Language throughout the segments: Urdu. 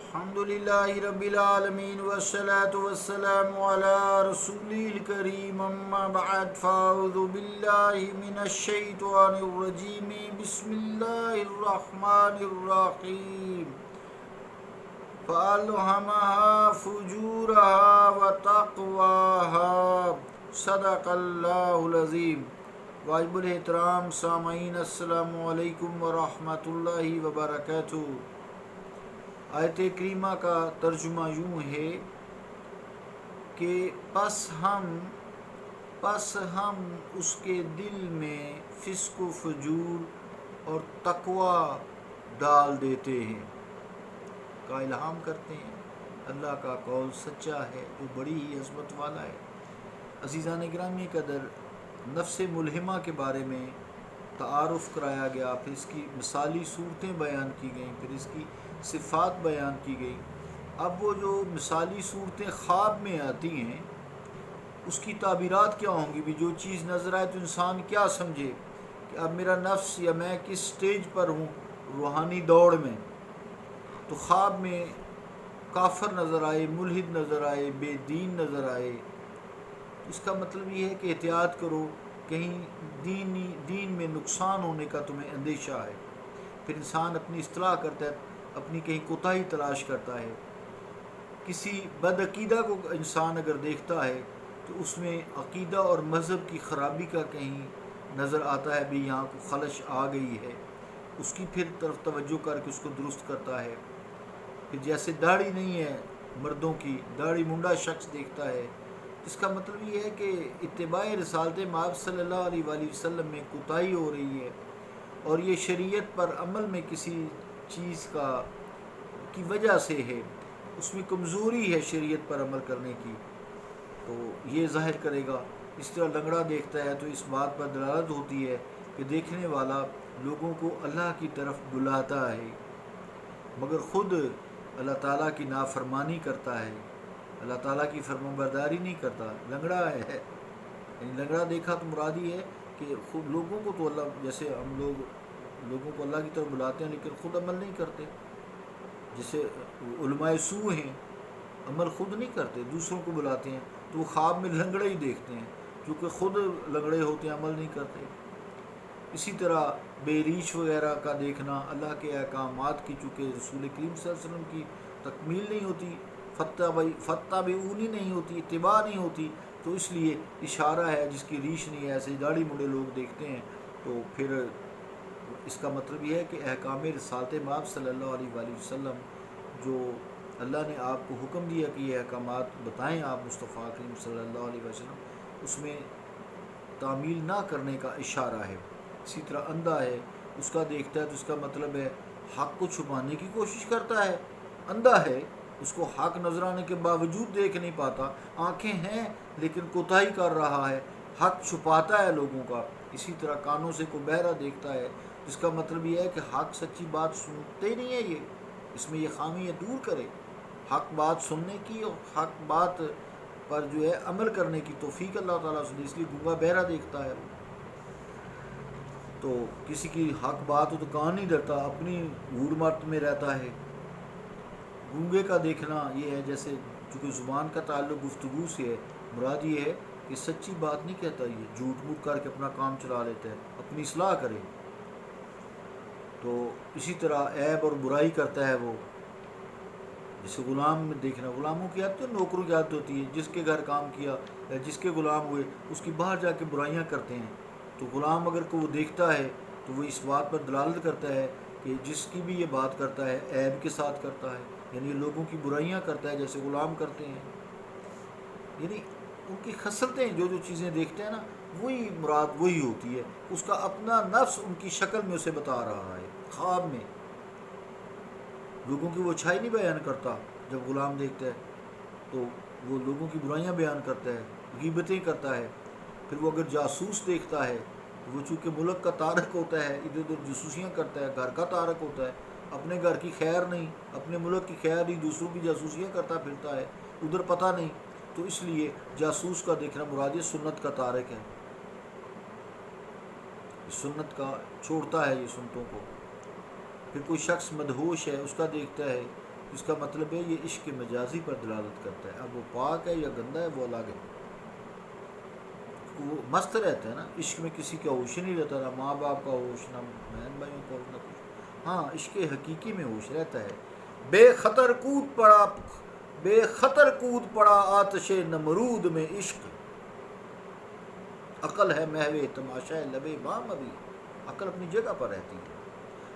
الحمدللہ رب العالمین والصلاة والسلام علی رسولہ الکریم اما بعد فاعوذ باللہ من الشیطان الرجیم بسم اللہ الرحمن الرحیم فألہمہا فجورہا وتقواہا صدق اللہ العظیم۔ واجب الاحترام سامعین، السلام علیکم ورحمۃ اللہ وبرکاتہ۔ آیت کریمہ کا ترجمہ یوں ہے کہ پس ہم اس کے دل میں فسق و فجور اور تقوی ڈال دیتے ہیں، کا الہام کرتے ہیں۔ اللہ کا قول سچا ہے جو بڑی ہی عظمت والا ہے۔ عزیزان گرامی قدر، نفس ملہمہ کے بارے میں تعارف کرایا گیا، پھر اس کی مثالی صورتیں بیان کی گئیں، پھر اس کی صفات بیان کی گئی۔ اب وہ جو مثالی صورتیں خواب میں آتی ہیں اس کی تعبیرات کیا ہوں گی؟ بھی جو چیز نظر آئے تو انسان کیا سمجھے کہ اب میرا نفس یا میں کس سٹیج پر ہوں روحانی دوڑ میں۔ تو خواب میں کافر نظر آئے، ملحد نظر آئے، بے دین نظر آئے، اس کا مطلب یہ ہے کہ احتیاط کرو، کہیں دین میں نقصان ہونے کا تمہیں اندیشہ ہے۔ پھر انسان اپنی اصلاح کرتا ہے، اپنی کہیں کوتاہی تلاش کرتا ہے۔ کسی بد عقیدہ کو انسان اگر دیکھتا ہے تو اس میں عقیدہ اور مذہب کی خرابی کا کہیں نظر آتا ہے، بھی یہاں کو خلش آ گئی ہے، اس کی پھر طرف توجہ کر کے اس کو درست کرتا ہے۔ پھر جیسے داڑھی نہیں ہے مردوں کی، داڑھی منڈا شخص دیکھتا ہے، اس کا مطلب یہ ہے کہ اتباع رسالت مآب صلی اللہ علیہ وآلہ وسلم میں کوتاہی ہو رہی ہے، اور یہ شریعت پر عمل میں کسی چیز کی وجہ سے ہے، اس میں کمزوری ہے شریعت پر عمل کرنے کی، تو یہ ظاہر کرے گا۔ اس طرح لنگڑا دیکھتا ہے تو اس بات پر دلالت ہوتی ہے کہ دیکھنے والا لوگوں کو اللہ کی طرف بلاتا ہے، مگر خود اللہ تعالیٰ کی نافرمانی کرتا ہے، اللہ تعالیٰ کی فرمانبرداری نہیں کرتا، لنگڑا ہے۔ یعنی لنگڑا دیکھا تو مراد یہ ہے کہ خود لوگوں کو تو اللہ، جیسے ہم لوگ لوگوں کو اللہ کی طرف بلاتے ہیں لیکن خود عمل نہیں کرتے، جیسے علماء سو ہیں، عمل خود نہیں کرتے، دوسروں کو بلاتے ہیں، تو وہ خواب میں لنگڑے ہی دیکھتے ہیں کیونکہ خود لنگڑے ہوتے ہیں، عمل نہیں کرتے۔ اسی طرح بے ریش وغیرہ کا دیکھنا، اللہ کے احکامات کی چونکہ رسول کریم صلی اللہ علیہ وسلم کی تکمیل نہیں ہوتی، فتبعونی نہیں ہوتی، اتباع نہیں ہوتی، تو اس لیے اشارہ ہے جس کی ریش نہیں ہے، ایسے داڑھی منڈے لوگ دیکھتے ہیں، تو پھر اس کا مطلب یہ ہے کہ احکام رسالت مآب صلی اللہ علیہ وآلہ وسلم جو اللہ نے آپ کو حکم دیا کہ یہ احکامات بتائیں آپ مصطفیٰ کریم صلی اللہ علیہ وسلم، اس میں تعمیل نہ کرنے کا اشارہ ہے۔ اسی طرح اندھا ہے، اس کا دیکھتا ہے تو اس کا مطلب ہے حق کو چھپانے کی کوشش کرتا ہے، اندھا ہے، اس کو حق نظر آنے کے باوجود دیکھ نہیں پاتا، آنکھیں ہیں لیکن کوتاہی کر رہا ہے، حق چھپاتا ہے لوگوں کا۔ اسی طرح کانوں سے کو بہرا دیکھتا ہے، جس کا مطلب یہ ہے کہ حق سچی بات سنتے نہیں ہے، اس میں یہ خامی ہے، دور کرے حق بات سننے کی اور حق بات پر جو ہے عمل کرنے کی توفیق اللہ تعالیٰ سے، اس لیے گونگا بہرا دیکھتا ہے، تو کسی کی حق بات ہو تو کان نہیں دھرتا، اپنی گھوڑ مت میں رہتا ہے۔ گونگے کا دیکھنا یہ ہے، جیسے چونکہ زبان کا تعلق گفتگو سے ہے، مراد یہ ہے کہ سچی بات نہیں کہتا، یہ جھوٹ موٹ کر کے اپنا کام چلا لیتا ہے، اپنی اصلاح کرے۔ تو اسی طرح عیب اور برائی کرتا ہے وہ، جیسے غلام میں دیکھنا، غلاموں کی عادت تو نوکروں کی عادت ہوتی ہے، جس کے گھر کام کیا یا جس کے غلام ہوئے اس کی باہر جا کے برائیاں کرتے ہیں، تو غلام اگر کو وہ دیکھتا ہے تو وہ اس بات پر دلالت کرتا ہے کہ جس کی بھی یہ بات کرتا ہے عیب کے ساتھ کرتا ہے، یعنی لوگوں کی برائیاں کرتا ہے جیسے غلام کرتے ہیں، یعنی ان کی خصلتیں جو چیزیں دیکھتے ہیں نا، وہی مراد وہی ہوتی ہے، اس کا اپنا نفس ان کی شکل میں اسے بتا رہا ہے۔ خواب میں لوگوں کی وہ اچھائی نہیں بیان کرتا، جب غلام دیکھتا ہے تو وہ لوگوں کی برائیاں بیان کرتا ہے، غیبتیں کرتا ہے۔ پھر وہ اگر جاسوس دیکھتا ہے تو وہ چونکہ ملک کا تارک ہوتا ہے، ادھر ادھر جاسوسیاں کرتا ہے، گھر کا تارک ہوتا ہے، اپنے گھر کی خیر نہیں، اپنے ملک کی خیر نہیں، دوسروں کی جاسوسیاں کرتا پھرتا ہے، ادھر پتہ نہیں، تو اس لیے جاسوس کا دیکھنا مراد یہ سنت کا تارک ہے، سنت کا چھوڑتا ہے یہ سنتوں کو۔ پھر کوئی شخص مدہوش ہے، اس کا دیکھتا ہے اس کا مطلب ہے یہ عشق مجازی پر دلالت کرتا ہے. اب وہ پاک ہے یا گندا ہے وہ الگ ہے. وہ مست رہتا ہے نا, عشق میں کسی کا ہوش نہیں رہتا, نہ ماں باپ کا ہوش, نہ بہن بھائیوں کا ہوش, نہ کچھ. ہاں عشق حقیقی میں ہوش رہتا ہے. بے خطر کود پڑا آتش نمرود میں عشق, عقل ہے محو تماشا لبے بام ابھی, عقل اپنی جگہ پر رہتی ہے.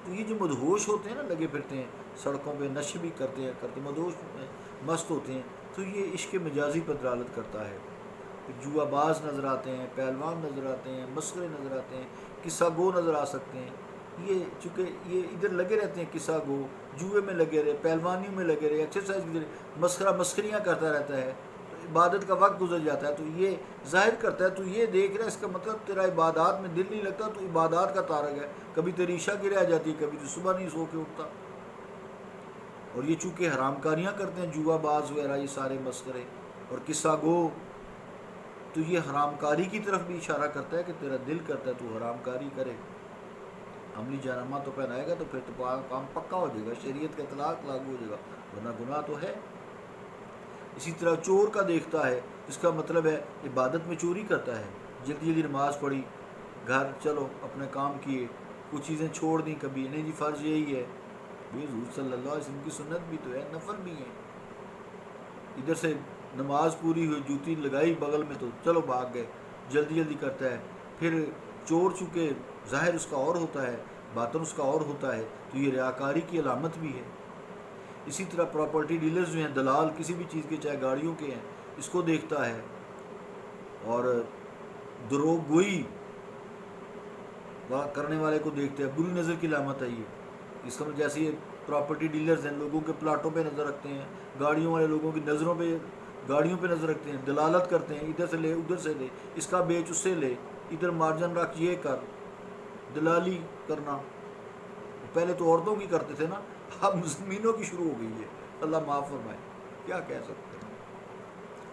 تو یہ جو مدہوش ہوتے ہیں نا, لگے پھرتے ہیں سڑکوں پہ, نشے بھی کرتے مدہوش مست ہوتے ہیں, تو یہ عشق مجازی پر دلالت کرتا ہے. جوا باز نظر آتے ہیں, پہلوان نظر آتے ہیں, مسخرے نظر آتے ہیں, قصہ گو نظر آ سکتے ہیں. یہ چونکہ یہ ادھر لگے رہتے ہیں, قصہ گو, جوئے میں لگے رہے, پہلوانیوں میں لگے رہے, ایکسرسائز کی مسخریاں کرتا رہتا ہے, عبادت کا وقت گزر جاتا ہے. تو یہ ظاہر کرتا ہے تو یہ دیکھ رہا ہے, اس کا مطلب تیرا عبادات میں دل نہیں لگتا, تو عبادات کا تارک ہے. کبھی تیری عشاء کی رہ جاتی, کبھی تو صبح نہیں سو کے اٹھتا. اور یہ چونکہ حرام کاریاں کرتے ہیں, جوا باز وغیرہ, یہ سارے مسخرے اور قصہ گو, تو یہ حرام کاری کی طرف بھی اشارہ کرتا ہے کہ تیرا دل کرتا ہے تو حرام کاری کرے. عملی جانامہ تو پہنائے گا تو پھر تو کام پکا ہو جائے گا, شریعت کا اطلاق لاگو ہو جائے گا, ورنہ گناہ تو ہے. اسی طرح چور کا دیکھتا ہے, اس کا مطلب ہے عبادت میں چوری کرتا ہے. جلدی جلدی نماز پڑھی, گھر چلو اپنے کام کیے, کچھ چیزیں چھوڑ دیں, کبھی نہیں جی فرض یہی ہے. حضور صلی اللہ علیہ وسلم کی سنت بھی تو ہے, نفل بھی ہے. ادھر سے نماز پوری ہوئی, جوتی لگائی بغل میں, تو چلو بھاگ گئے, جلدی جلدی کرتا ہے. پھر چور چونکہ ظاہر اس کا اور ہوتا ہے, باطن اس کا اور ہوتا ہے, تو یہ ریاکاری کی علامت بھی ہے. اسی طرح پراپرٹی ڈیلرز جو ہیں, دلال کسی بھی چیز کے, چاہے گاڑیوں کے ہیں, اس کو دیکھتا ہے. اور دروغ گوئی کرنے والے کو دیکھتے ہیں, بری نظر کی علامت ہے یہ. اس کا جیسے یہ پراپرٹی ڈیلرز ہیں, لوگوں کے پلاٹوں پہ نظر رکھتے ہیں, گاڑیوں والے لوگوں کی نظروں پہ, گاڑیوں پہ نظر رکھتے ہیں, دلالت کرتے ہیں, ادھر سے لے ادھر سے لے, اس کا بیچ اس سے لے, ادھر مارجن رکھ, یہ کر, دلالی کرنا. پہلے تو عورتوں کی کرتے تھے نا, اب زمینوں کی شروع ہو گئی ہے. اللہ معاف فرمائے, کیا کہہ سکتے ہیں.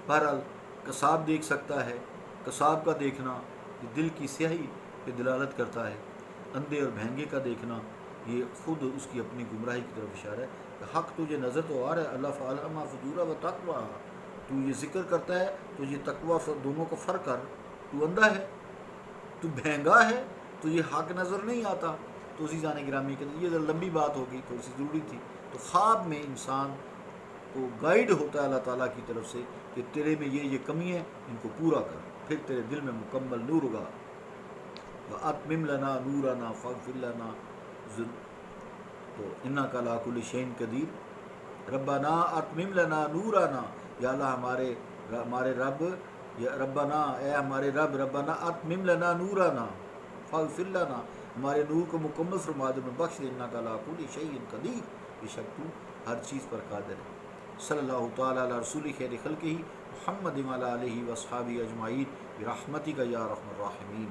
بہرحال قصاب دیکھ سکتا ہے, قصاب کا دیکھنا یہ دل کی سیاہی پہ دلالت کرتا ہے. اندھے اور بھینگے کا دیکھنا یہ خود اس کی اپنی گمراہی کی طرف اشارہ ہے. کہ حق تجھے نظر تو آ رہا ہے, اللہ فعلما فجورا و تقوا, تو یہ ذکر کرتا ہے, تو یہ تقوا دونوں کا فرق کر. تو اندھا ہے, تو بھینگا ہے, تو یہ حق نظر نہیں آتا. تو عزیزان گرامی کے یہ لمبی بات ہوگی, تھوڑی سی ضروری تھی. تو خواب میں انسان کو گائیڈ ہوتا ہے اللہ تعالیٰ کی طرف سے کہ تیرے میں یہ کمی ہے, ان کو پورا کر, پھر تیرے دل میں مکمل نور ہوگا. وَأَتْمِمْ لَنَا نُورَنَا فَاغْفِرْ لَنَا تو اِنَّكَ عَلَىٰ كُلِّ شَيْءٍ قَدِيرٌ. ربنا اتمم لنا نورنا, یا اللہ ہمارے رب, یا ربنا اے ہمارے رب, ربنا اتمم لنا نورنا فاغفر لنا, ہمارے نور کو مکمل فرما دے, بخش دے. اِنَّكَ عَلَىٰ كُلِّ شَيْءٍ قَدِيرٌ, بے شک تو ہر چیز پر قادر ہے. صلی اللہ تعالیٰ علی رسول خیر خلقہ محمد وعلی آلہ واصحابہ اجمعین برحمتک یا ارحم الراحمین.